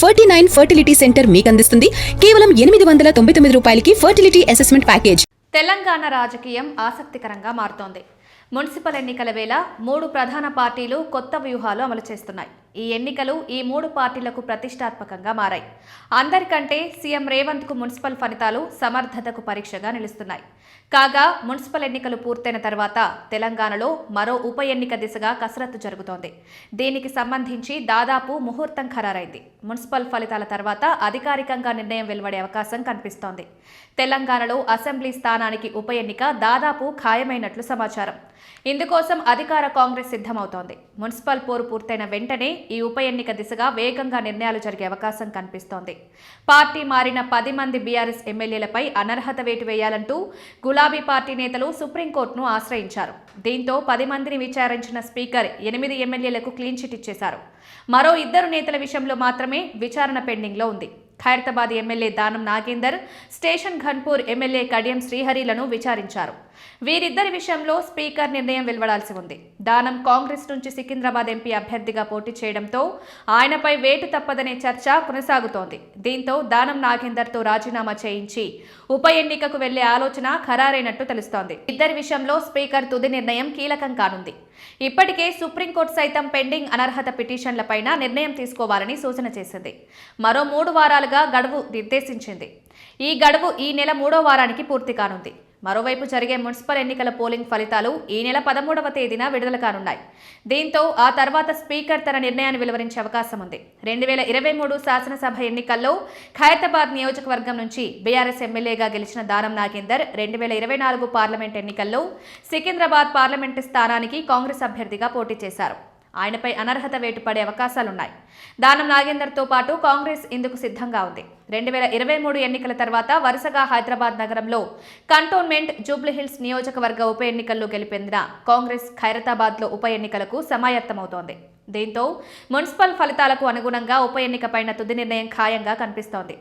49 fertility centre మీకు అందిస్తుంది కేవలం 899 రూపాయలకి ఫర్టిలిటీ అసెస్మెంట్ ప్యాకేజ్. తెలంగాణ రాజకీయం ఆసక్తికరంగా మారుతోంది. మున్సిపల్ ఎన్నికల వేళ 3 ప్రధాన పార్టీలు కొత్త వ్యూహాలు అమలు చేస్తున్నాయి. ఈ ఎన్నికలు ఈ 3 పార్టీలకు ప్రతిష్టాత్మకంగా మారాయి. అందరికంటే సీఎం రేవంత్కు మున్సిపల్ ఫలితాలు సమర్థతకు పరీక్షగా నిలుస్తున్నాయి. కాగా మున్సిపల్ ఎన్నికలు పూర్తయిన తర్వాత తెలంగాణలో మరో ఉప ఎన్నిక దిశగా కసరత్తు జరుగుతోంది. దీనికి సంబంధించి దాదాపు ముహూర్తం ఖరారైంది. మున్సిపల్ ఫలితాల తర్వాత అధికారికంగా నిర్ణయం వెలువడే అవకాశం కనిపిస్తోంది. తెలంగాణలో అసెంబ్లీ స్థానానికి ఉప ఎన్నిక దాదాపు ఖాయమైనట్లు సమాచారం. ఇందుకోసం అధికార కాంగ్రెస్ సిద్ధమవుతోంది. మున్సిపల్ పోరు పూర్తయిన వెంటనే ఈ ఉప ఎన్నిక దిశగా వేగంగా నిర్ణయాలు జరిగే అవకాశం కనిపిస్తోంది. పార్టీ మారిన 10 మంది బీఆర్ఎస్ ఎమ్మెల్యేలపై అనర్హత వేటు వేయాలంటూ గులాబీ పార్టీ నేతలు సుప్రీంకోర్టును ఆశ్రయించారు. దీంతో 10 మందిని విచారించిన స్పీకర్ 8 ఎమ్మెల్యేలకు క్లీన్ చిట్ ఇచ్చేశారు. మరో 2 నేతల విషయంలో మాత్రమే విచారణ పెండింగ్లో ఉంది. Khairatabad MLA Danam Nagender, station Ghanpur MLA Kadiyam శ్రీహరిలను విచారించారు. వీరిద్దరి విషయంలో స్పీకర్ నిర్ణయం వెలువడాల్సి ఉంది. దానం కాంగ్రెస్ నుంచి సికింద్రాబాద్ ఎంపీ అభ్యర్థిగా పోటీ చేయడంతో ఆయనపై వేటు తప్పదనే చర్చ కొనసాగుతోంది. దీంతో దానం నాగేందర్తో రాజీనామా చేయించి ఉప ఎన్నికకు వెళ్లే ఆలోచన ఖరారైనట్టు తెలుస్తోంది. ఇద్దరి విషయంలో స్పీకర్ తుది నిర్ణయం కీలకం కానుంది. ఇప్పటికే సుప్రీంకోర్టు సైతం పెండింగ్ అనర్హత పిటిషన్లపైన నిర్ణయం తీసుకోవాలని సూచన చేసింది. మరో 3 వారాలుగా గడువు నిర్దేశించింది. ఈ గడువు ఈ నెల 3వ వారానికి పూర్తి కానుంది. మరోవైపు జరిగే మున్సిపల్ ఎన్నికల పోలింగ్ ఫలితాలు ఈ నెల 13వ తేదీన విడుదల కానున్నాయి. దీంతో ఆ తర్వాత స్పీకర్ తన నిర్ణయాన్ని వెలువరించే అవకాశం ఉంది. 2023 శాసనసభ ఎన్నికల్లో ఖైరతాబాద్ నియోజకవర్గం నుంచి బీఆర్ఎస్ ఎమ్మెల్యేగా గెలిచిన దానం నాగేందర్ 2024 పార్లమెంట్ ఎన్నికల్లో సికింద్రాబాద్ పార్లమెంటు స్థానానికి కాంగ్రెస్ అభ్యర్థిగా పోటీ చేశారు. ఆయనపై అనర్హత వేటు పడే అవకాశాలున్నాయి. దానం నాగేందర్తో పాటు కాంగ్రెస్ ఇందుకు సిద్ధంగా ఉంది. 2023 ఎన్నికల తర్వాత వరుసగా హైదరాబాద్ నగరంలో కంటోన్మెంట్, జూబ్లీహిల్స్ నియోజకవర్గ ఉప ఎన్నికల్లో గెలుపొందిన కాంగ్రెస్ ఖైరతాబాద్లో ఉప ఎన్నికలకు సమాయత్తమవుతోంది. దీంతో మున్సిపల్ ఫలితాలకు అనుగుణంగా ఉప ఎన్నికపైన తుది నిర్ణయం ఖాయంగా కనిపిస్తోంది.